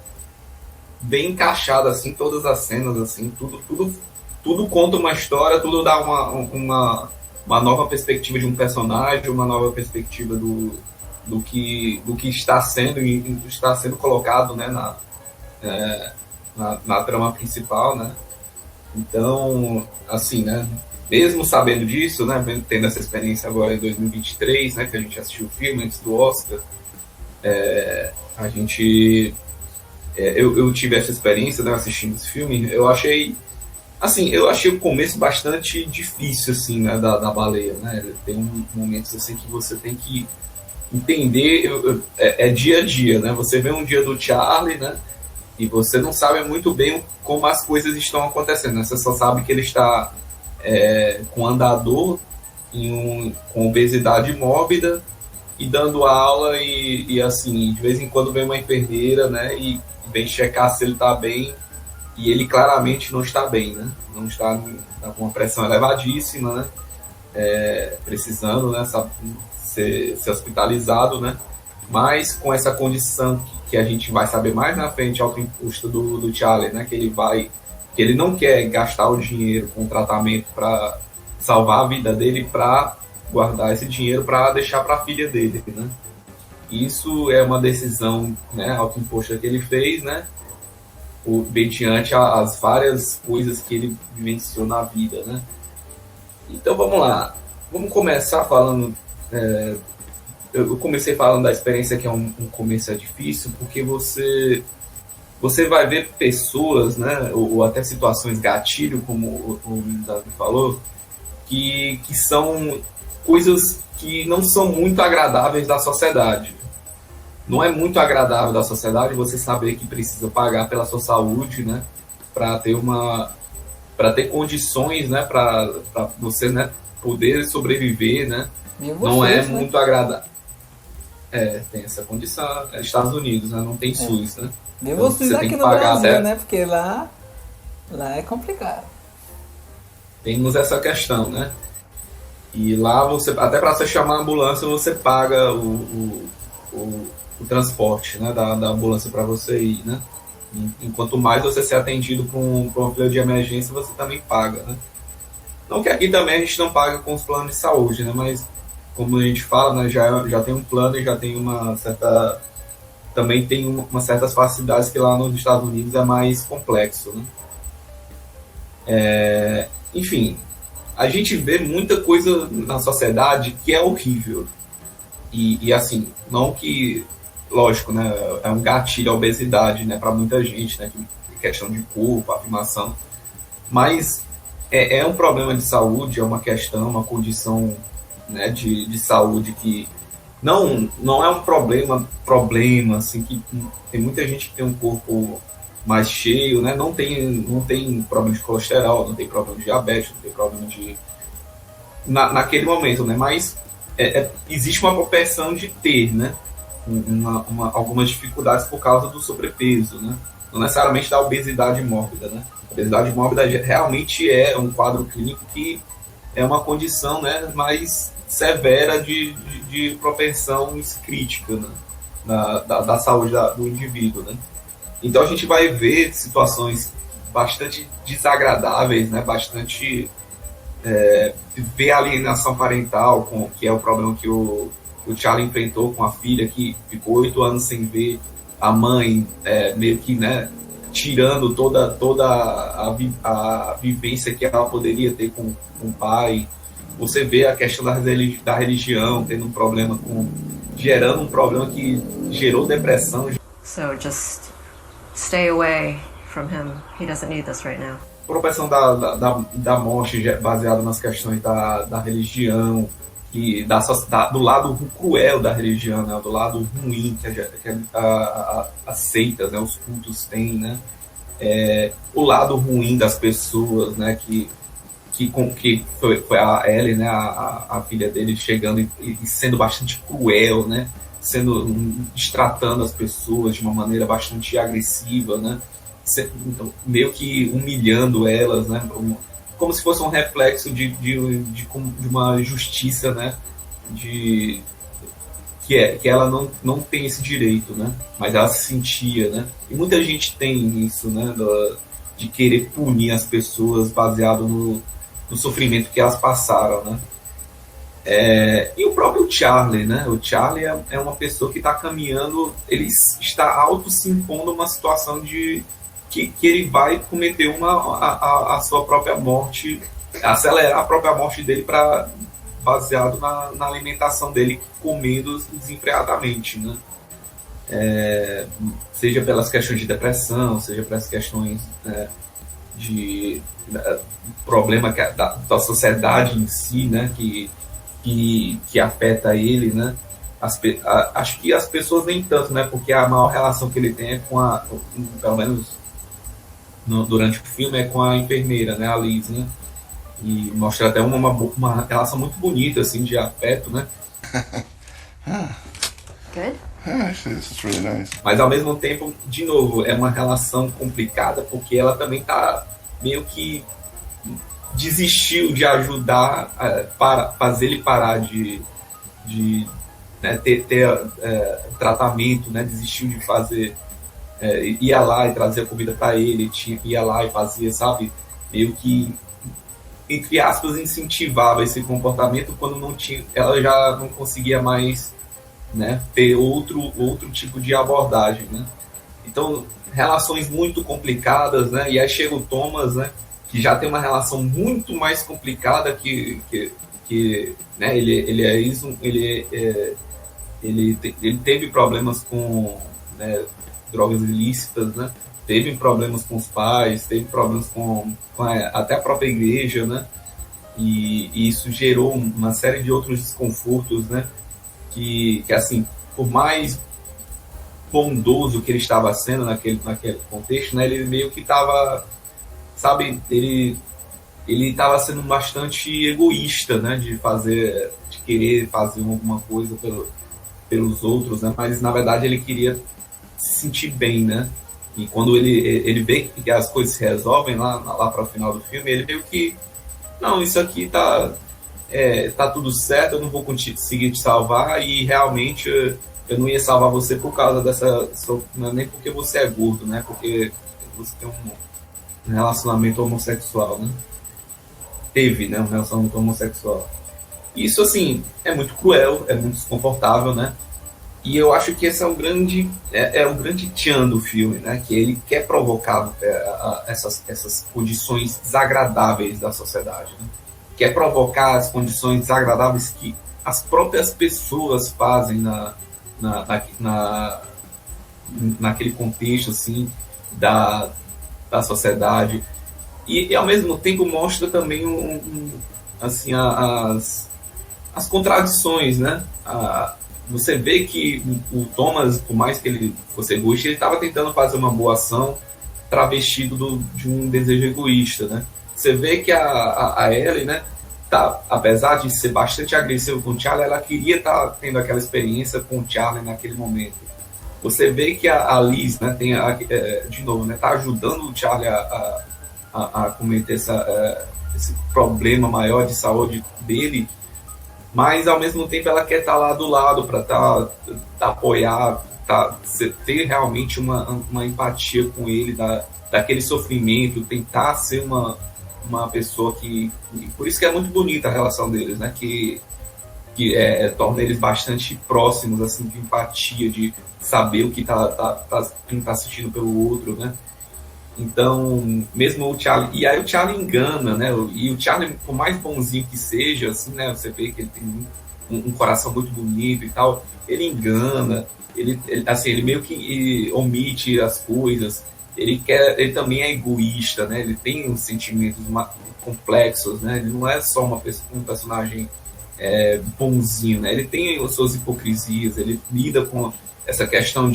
encaixado, assim, todas as cenas, assim, tudo conta uma história, tudo dá uma nova perspectiva de um personagem, uma nova perspectiva do que está sendo colocado, né, na trama principal, né? Então, assim, né, mesmo sabendo disso, né, tendo essa experiência agora em 2023, né, que a gente assistiu o filme antes do Oscar, a gente... eu tive essa experiência, né, assistindo esse filme. Eu achei o começo bastante difícil, assim, né, da baleia, né? Tem momentos assim que você tem que entender, é dia a dia, né? Você vê um dia do Charlie, né? E você não sabe muito bem como as coisas estão acontecendo, né? Você só sabe que ele está com andador, com obesidade mórbida e dando aula e assim, de vez em quando vem uma enfermeira, né? E vem checar se ele está bem. E ele claramente não está bem, né? Não está com uma pressão elevadíssima, né? Precisando, né, ser hospitalizado, né? Mas com essa condição que a gente vai saber mais na frente, autoimposta do Charlie, né? Que ele não quer gastar o dinheiro com tratamento para salvar a vida dele, para guardar esse dinheiro para deixar para a filha dele, né? Isso é uma decisão, né, autoimposta que ele fez, né? Mediante as várias coisas que ele vivenciou na vida, né? Então vamos lá, vamos começar falando. Eu comecei falando da experiência, que um começo difícil, porque você vai ver pessoas, né, ou até situações gatilho, como o Davi falou, que são coisas que não são muito agradáveis da sociedade. Não é muito agradável da sociedade você saber que precisa pagar pela sua saúde, né, para ter condições, né, para você, né, poder sobreviver, né. Não é muito agradável. Tem essa condição. Estados Unidos, né, não tem SUS, né. Nem vocês aqui no Brasil, né, porque lá é complicado. Temos essa questão, né. E lá até para você chamar a ambulância, você paga o transporte, né, da ambulância para você ir, né? Enquanto mais você ser atendido por uma fila de emergência, você também paga, né? Não que aqui também a gente não paga com os planos de saúde, né? Mas como a gente fala, né, já tem um plano e já tem também tem certas facilidades que lá nos Estados Unidos é mais complexo, né? Enfim, a gente vê muita coisa na sociedade que é horrível. E assim, não que... Lógico, né? É um gatilho a obesidade, né, para muita gente, né? Questão de corpo, afirmação. Mas é um problema de saúde, é uma questão, uma condição, né, de saúde que não é um problema, assim, que tem muita gente que tem um corpo mais cheio, né? Não tem problema de colesterol, não tem problema de diabetes, não tem problema de... naquele momento, né? Mas existe uma propensão de ter, né, algumas dificuldades por causa do sobrepeso, né? Não necessariamente da obesidade mórbida, né? A obesidade mórbida realmente é um quadro clínico que é uma condição, né, mais severa de propensão crítica, né, da saúde do indivíduo, né? Então a gente vai ver situações bastante desagradáveis, né? Bastante ver a alienação parental, que é o problema que o Charlie enfrentou com a filha, que ficou 8 anos sem ver a mãe, meio que, né, tirando toda a vivência que ela poderia ter com o pai. Você vê a questão da religião tendo um problema gerando um problema que gerou depressão. So just stay away from him. He doesn't need this right now. propensão da morte baseada nas questões da religião, e do lado cruel da religião, né? Do lado ruim que as seitas, né? Os cultos têm, né? O lado ruim das pessoas, né? Que foi a Ellie, né? A filha dele chegando e sendo bastante cruel, né? Destratando as pessoas de uma maneira bastante agressiva, né? Meio que humilhando elas, né? Como se fosse um reflexo de uma justiça, né? Que ela não tem esse direito, né? Mas ela se sentia, né? E muita gente tem isso, né? De querer punir as pessoas baseado no sofrimento que elas passaram, né? E o próprio Charlie, né? O Charlie é uma pessoa que está caminhando, ele está auto se impondo uma situação de que ele vai cometer a sua própria morte, acelerar a própria morte dele baseado na alimentação dele, comendo desenfreadamente, né? Seja pelas questões de depressão, seja pelas questões de problema da sociedade em si, né? Que afeta ele, né? Acho que as pessoas nem tanto, né? Porque a maior relação que ele tem é pelo menos durante o filme, é com a enfermeira, né? A Liz, né? E mostra até uma relação muito bonita, assim, de afeto, né? Good. Actually, this is really nice. Mas ao mesmo tempo, de novo, é uma relação complicada, porque ela também tá meio que desistiu de ajudar para fazer ele parar de né, ter tratamento, né? Desistiu de fazer, ia lá e trazia comida para ele, ia lá e fazia, sabe, meio que, entre aspas, incentivava esse comportamento quando não tinha, ela já não conseguia mais, né, ter outro tipo de abordagem, né? Então, relações muito complicadas, né? E aí chega o Thomas, né, que já tem uma relação muito mais complicada que né, ele teve problemas com, né, drogas ilícitas, né? Teve problemas com os pais, teve problemas com até a própria igreja, né? E isso gerou uma série de outros desconfortos, né? Que assim, por mais bondoso que ele estava sendo naquele contexto, né? Ele meio que estava, sabe, ele estava sendo bastante egoísta, né? De querer fazer alguma coisa pelos outros, né? Mas na verdade ele queria se sentir bem, né? E quando ele vê que as coisas se resolvem lá para o final do filme, ele meio que, não, isso aqui tá tudo certo, eu não vou conseguir te salvar, e realmente eu não ia salvar você por causa nem porque você é gordo, né? Porque você tem um relacionamento homossexual, né? Teve, né? Um relacionamento homossexual. Isso, assim, é muito cruel, é muito desconfortável, né? E eu acho que esse é um grande tchan do filme, né? Que ele quer provocar essas condições desagradáveis da sociedade, né? Quer provocar as condições desagradáveis que as próprias pessoas fazem naquele contexto, assim, da sociedade. E ao mesmo tempo mostra também assim, as contradições, né? Você vê que o Thomas, por mais que ele fosse egoísta, ele estava tentando fazer uma boa ação travestido de um desejo egoísta, né? Você vê que a Ellie, né, apesar de ser bastante agressiva com o Charlie, ela queria estar tendo aquela experiência com o Charlie naquele momento. Você vê que a Liz, né, de novo, né, tá ajudando o Charlie a cometer esse problema maior de saúde dele, mas ao mesmo tempo ela quer estar lá do lado para apoiar, ter realmente uma empatia com ele, daquele sofrimento, tentar ser uma pessoa que... Por isso que é muito bonita a relação deles, né? Que torna eles bastante próximos, assim, de empatia, de saber o que quem tá assistindo pelo outro, né? Então, mesmo o Charlie... E aí o Charlie engana, né? E o Charlie, por mais bonzinho que seja, assim, né? Você vê que ele tem um coração muito bonito e tal. Ele engana, ele meio que omite as coisas. ele também é egoísta, né? Ele tem uns sentimentos complexos, né? Ele não é só um personagem bonzinho, né? Ele tem as suas hipocrisias, ele lida com essa questão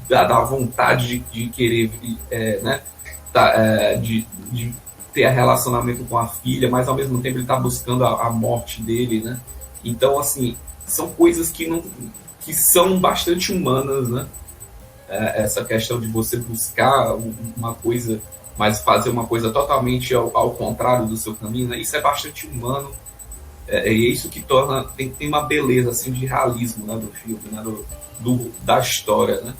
da vontade de querer, né? De ter relacionamento com a filha, mas ao mesmo tempo ele está buscando a morte dele, né? Então, assim, são coisas que são bastante humanas, né? Essa questão de você buscar uma coisa, mas fazer uma coisa totalmente ao contrário do seu caminho, né? Isso é bastante humano. É isso que torna, tem uma beleza assim de realismo, né, do filme, né, da história, né?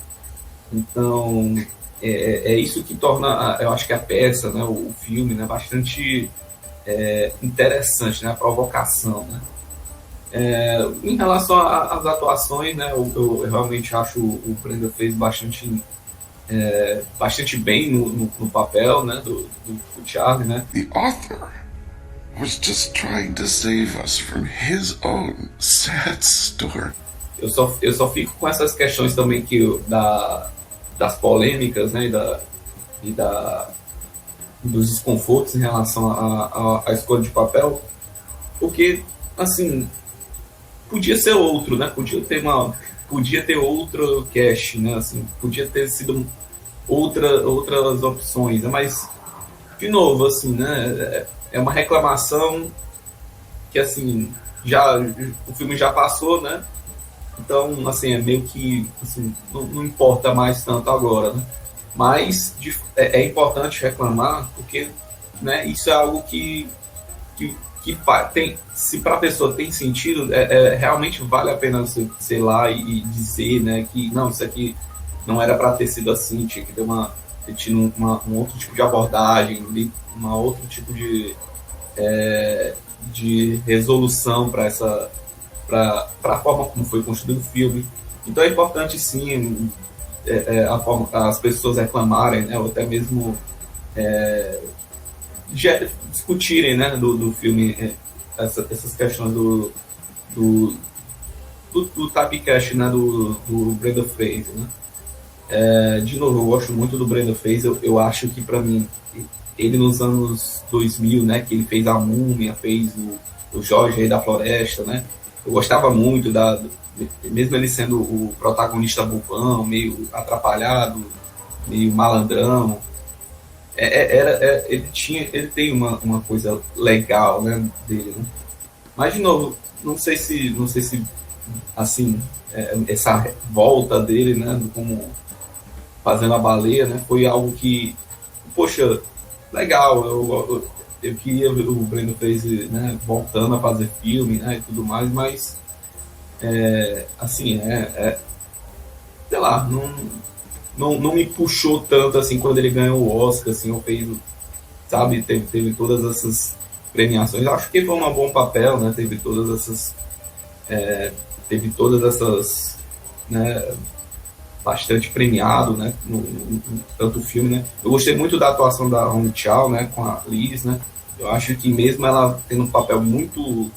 Então é isso que torna, eu acho que a peça, né, o filme, né, bastante interessante, né, a provocação, né? Em relação às atuações, né, eu realmente acho o Brenda fez bastante bem no papel, né, do Charlie, né? The author was just trying to save us from his own sad story. Eu só fico com essas questões também das polêmicas, né, dos desconfortos em relação à escolha de papel, porque, assim, podia ser outro, né, podia ter outro cast, né, assim, podia ter sido outras opções, né, mas, de novo, assim, né, é uma reclamação que, assim, o filme já passou, né? Então, assim, é meio que, assim, não importa mais tanto agora, né? Mas é importante reclamar porque, né, isso é algo que tem, se para a pessoa tem sentido, realmente vale a pena você, sei lá, e dizer, né, que não, isso aqui não era para ter sido assim, tinha que ter tido um outro tipo de abordagem, um outro tipo de resolução para a forma como foi construído o filme. Então é importante sim a forma as pessoas reclamarem, né, ou até mesmo discutirem, né, do filme, essas questões do typecast, né, do Brendan Fraser, né? De novo, eu gosto muito do Brendan Fraser. Eu acho que, para mim, ele nos anos 2000, né, que ele fez a Múmia, fez o Jorge Rei da Floresta, né? Eu gostava muito mesmo ele sendo o protagonista bobão, meio atrapalhado, meio malandrão. Ele tem uma coisa legal, né, dele, né? Mas, de novo, não sei se assim, essa volta dele, né, como fazendo a baleia, né, foi algo que, poxa, legal, eu queria ver o Brandon Fraser, né, voltando a fazer filme, né, e tudo mais, mas assim, sei lá, não me puxou tanto assim quando ele ganhou o Oscar, assim, eu fez, sabe, teve todas essas premiações. Eu acho que foi um bom papel, né, teve todas essas, né, bastante premiado, né, tanto o filme, né. Eu gostei muito da atuação da Hong Chau, né, com a Liz, né. Eu acho que mesmo ela tendo um papel muito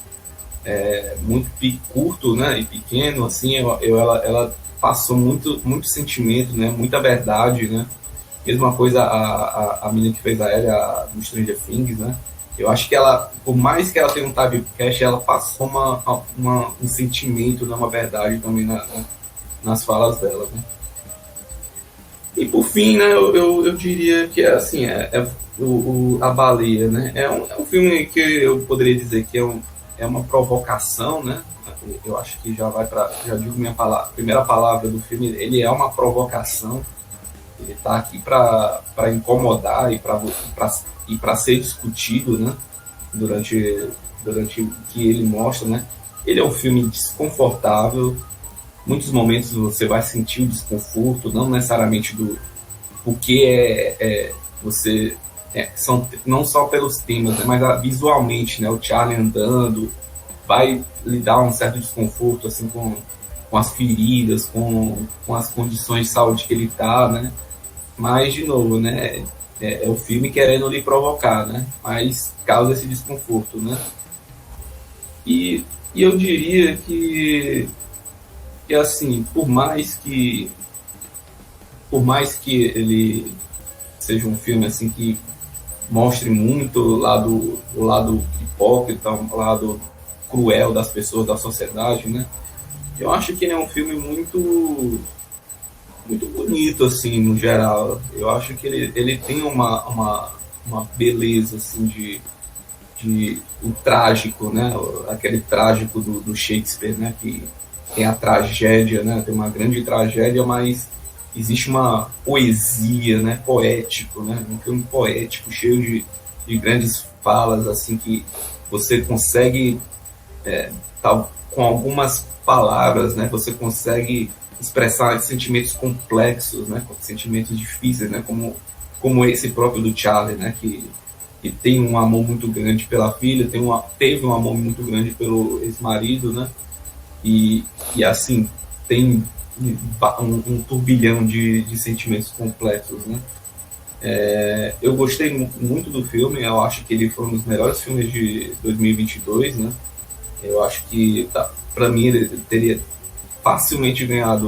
curto, né, e pequeno, assim, ela passou muito sentimento, né, muita verdade, né. Mesma coisa a menina que fez a Ellie no Stranger Things, né. Eu acho que ela, por mais que ela tenha um typecast, ela passou um sentimento, né, uma verdade também nas falas dela, né. E por fim, né, eu diria que assim, a Baleia, né, é um filme que eu poderia dizer que é uma provocação, né. Eu acho que já digo primeira palavra do filme, ele é uma provocação. Ele está aqui para incomodar e para ser discutido, né, durante o que ele mostra, né. Ele é um filme desconfortável. Muitos momentos você vai sentir o desconforto, não necessariamente porque você são não só pelos temas, né, mas visualmente, né, o Charlie andando vai lhe dar um certo desconforto assim com as feridas, com as condições de saúde que ele está, né. Mas, de novo, né, é o filme querendo lhe provocar, né, mas causa esse desconforto, né. E eu diria que assim, por mais que por mais que ele seja um filme assim que mostre muito o lado hipócrita, o lado cruel das pessoas, da sociedade, né? Eu acho que ele é um filme muito bonito, assim, no geral. Eu acho que ele tem uma beleza, assim, de o trágico, né? Aquele trágico do Shakespeare, né? Que tem a tragédia, né? Tem uma grande tragédia, mas existe uma poesia, né? Poético, né? Um filme poético, cheio de grandes falas, assim, que você consegue, com algumas palavras, né? Você consegue expressar sentimentos complexos, né? Sentimentos difíceis, né? Como esse próprio do Charlie, né? Que tem um amor muito grande pela filha, teve um amor muito grande pelo ex-marido, né? E assim, tem um turbilhão de sentimentos complexos, né? Eu gostei muito do filme, eu acho que ele foi um dos melhores filmes de 2022, né? Eu acho que, para mim, ele teria facilmente ganhado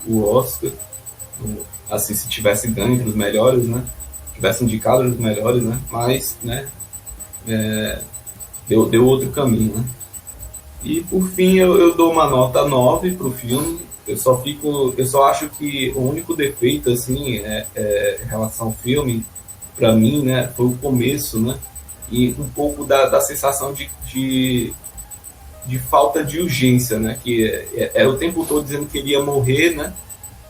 o Oscar, assim, se tivesse ganho dos melhores, né? Tivesse indicado os melhores, né? Mas, né? Deu outro caminho, né? E por fim eu dou uma nota 9 pro filme. Eu só acho que o único defeito assim em relação ao filme, para mim, né, foi o começo, né? E um pouco da sensação de falta de urgência, né? Que era o tempo todo dizendo que ele ia morrer, né?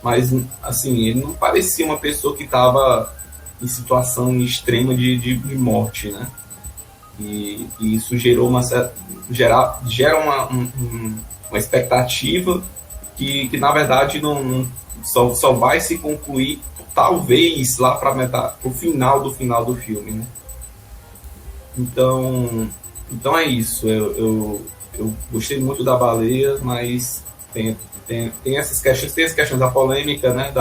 Mas assim, ele não parecia uma pessoa que estava em situação extrema de morte, né? E isso gerou gera uma expectativa que na verdade só vai se concluir talvez lá para o final do filme, né? Então é isso. Eu gostei muito da Baleia, mas tem essas questões da polêmica, né,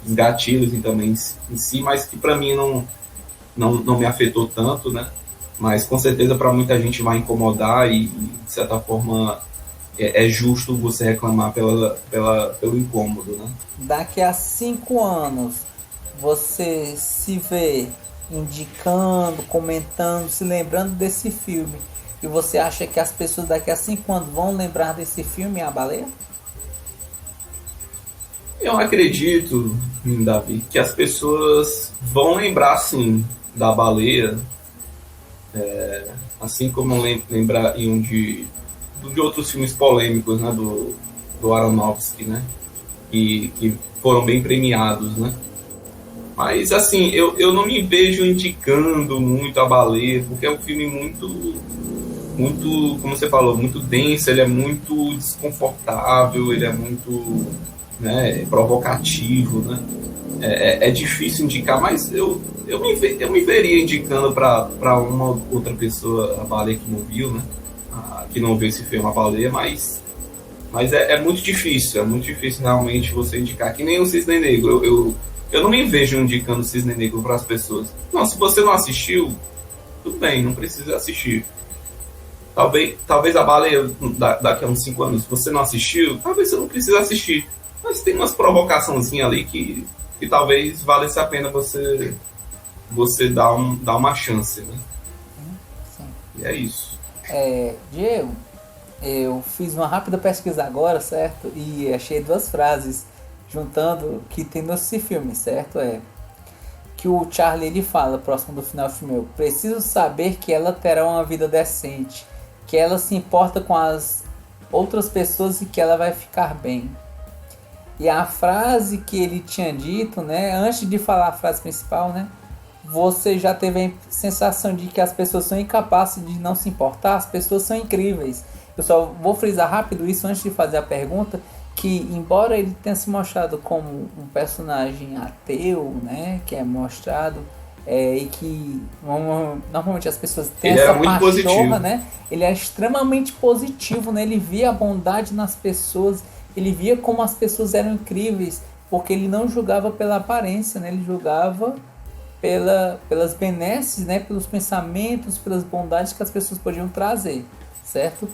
dos gatilhos e também em si, mas que para mim não me afetou tanto, né? Mas com certeza para muita gente vai incomodar e de certa forma é justo você reclamar pelo incômodo, né? Daqui a 5 anos, você se vê indicando, comentando, se lembrando desse filme, e você acha que as pessoas daqui a 5 anos vão lembrar desse filme, A Baleia? Eu acredito, Davi, que as pessoas vão lembrar sim da Baleia, assim como lembrariam de outros filmes polêmicos, né, do Aronofsky, né, que foram bem premiados, né. Mas assim, eu não me vejo indicando muito a Baleia, porque é um filme muito, como você falou, muito denso, ele é muito desconfortável, ele é muito, né, provocativo, né. É difícil indicar, mas eu me veria indicando para uma outra pessoa a Baleia que não viu, né, que não viu esse filme A Baleia, mas é muito difícil realmente você indicar, que nem o Cisne Negro. Eu não me vejo indicando o Cisne Negro para as pessoas. Não, se você não assistiu, tudo bem, não precisa assistir. Talvez a Baleia, daqui a uns 5 anos, se você não assistiu, talvez você não precise assistir. Mas tem umas provocaçãozinhas ali que talvez valesse a pena você dar uma chance, né? Sim. E é isso. Diego, eu fiz uma rápida pesquisa agora, certo? E achei 2 frases juntando que tem nesse filme, certo? Que o Charlie ele fala próximo do final do filme: eu preciso saber que ela terá uma vida decente, que ela se importa com as outras pessoas e que ela vai ficar bem. E a frase que ele tinha dito, né, antes de falar a frase principal, né, você já teve a sensação de que as pessoas são incapazes de não se importar? As pessoas são incríveis. Eu só vou frisar rápido isso antes de fazer a pergunta, que embora ele tenha se mostrado como um personagem ateu, né, que é mostrado, e que normalmente as pessoas têm ele essa era muito positivo, né, ele é extremamente positivo, né, ele via a bondade nas pessoas, ele via como as pessoas eram incríveis, porque ele não julgava pela aparência, né, ele julgava pelas benesses, né, pelos pensamentos, pelas bondades que as pessoas podiam trazer, certo?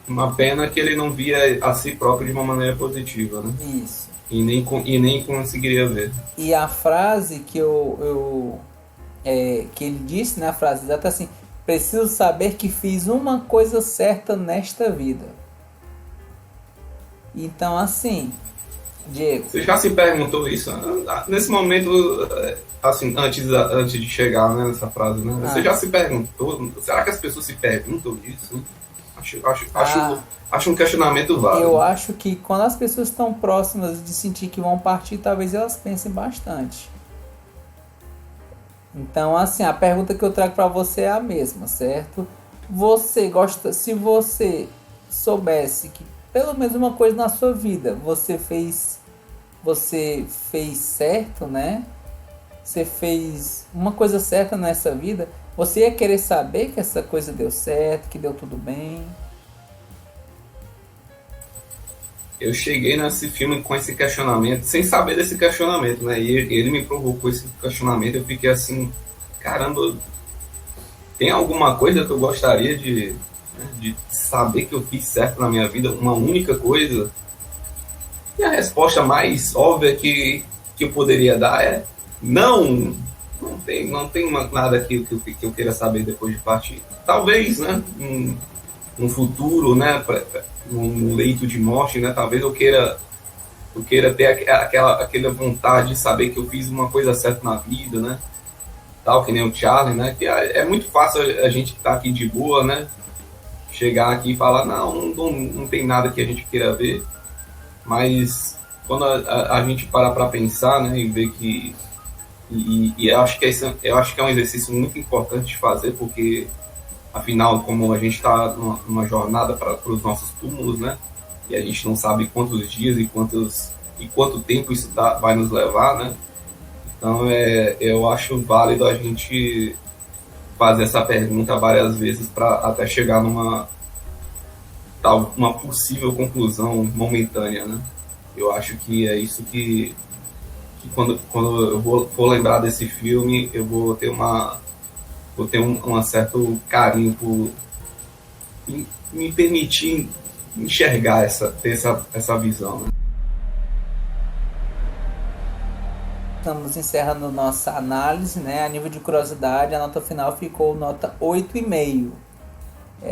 Uma pena que ele não via a si próprio de uma maneira positiva, né? Isso. e nem conseguiria ver. E a frase que ele disse, né, a frase exata assim: preciso saber que fiz uma coisa certa nesta vida. Então, assim, Diego, Você já se perguntou isso? Nesse momento, assim, antes de chegar, né, nessa frase, né? Você já se perguntou? Será que as pessoas se perguntam isso? Acho um questionamento válido. eu acho que quando as pessoas estão próximas de sentir que vão partir, talvez elas pensem bastante. Então, assim, a pergunta que eu trago para você é a mesma, certo? Se você soubesse que pelo menos uma coisa na sua vida você fez certo, né? Você fez uma coisa certa nessa vida, você ia querer saber que essa coisa deu certo, que deu tudo bem. Eu cheguei nesse filme com esse questionamento, sem saber desse questionamento, né? E ele me provocou esse questionamento. Eu fiquei assim, caramba, tem alguma coisa que eu gostaria de saber que eu fiz certo na minha vida? Uma única coisa? E a resposta mais óbvia que eu poderia dar é não. Não tem nada que eu queira saber depois de partir. Talvez, né? Um futuro, né? Um leito de morte, né? Talvez eu queira ter aquela vontade de saber que eu fiz uma coisa certa na vida, né? Tal, que nem o Charlie, né? Que é muito fácil a gente que tá aqui de boa, né? Chegar aqui e falar, não tem nada que a gente queira ver. Mas quando a gente para pensar, né? E ver que... E eu acho que é um exercício muito importante de fazer, porque afinal, como a gente está numa jornada para os nossos túmulos, né? E a gente não sabe quantos dias e quanto tempo isso vai nos levar, né? Então, eu acho válido a gente fazer essa pergunta várias vezes para até chegar uma possível conclusão momentânea, né? Eu acho que é isso que quando eu for lembrar desse filme, eu vou ter um certo carinho por me permitir enxergar ter essa visão, né? Estamos encerrando nossa análise, né? A nível de curiosidade, a nota final ficou nota 8,5.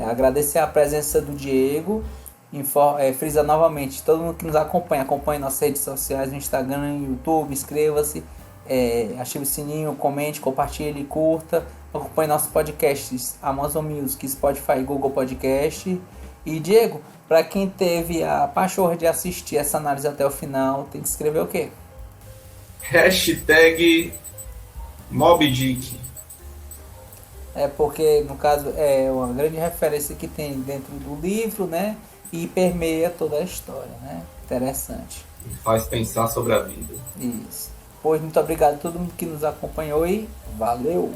Agradecer a presença do Diego. Frisa novamente, todo mundo que nos acompanhe nossas redes sociais, no Instagram, no YouTube, inscreva-se, ative o sininho, comente, compartilhe, curta. Acompanhe nossos podcasts, Amazon Music, Spotify, Google Podcast. E Diego, para quem teve a pachorra de assistir essa análise até o final, tem que escrever o quê? Hashtag Moby Dick. Porque no caso é uma grande referência que tem dentro do livro, né? E permeia toda a história, né? Interessante. E faz pensar sobre a vida. Isso. Pois muito obrigado a todo mundo que nos acompanhou e valeu!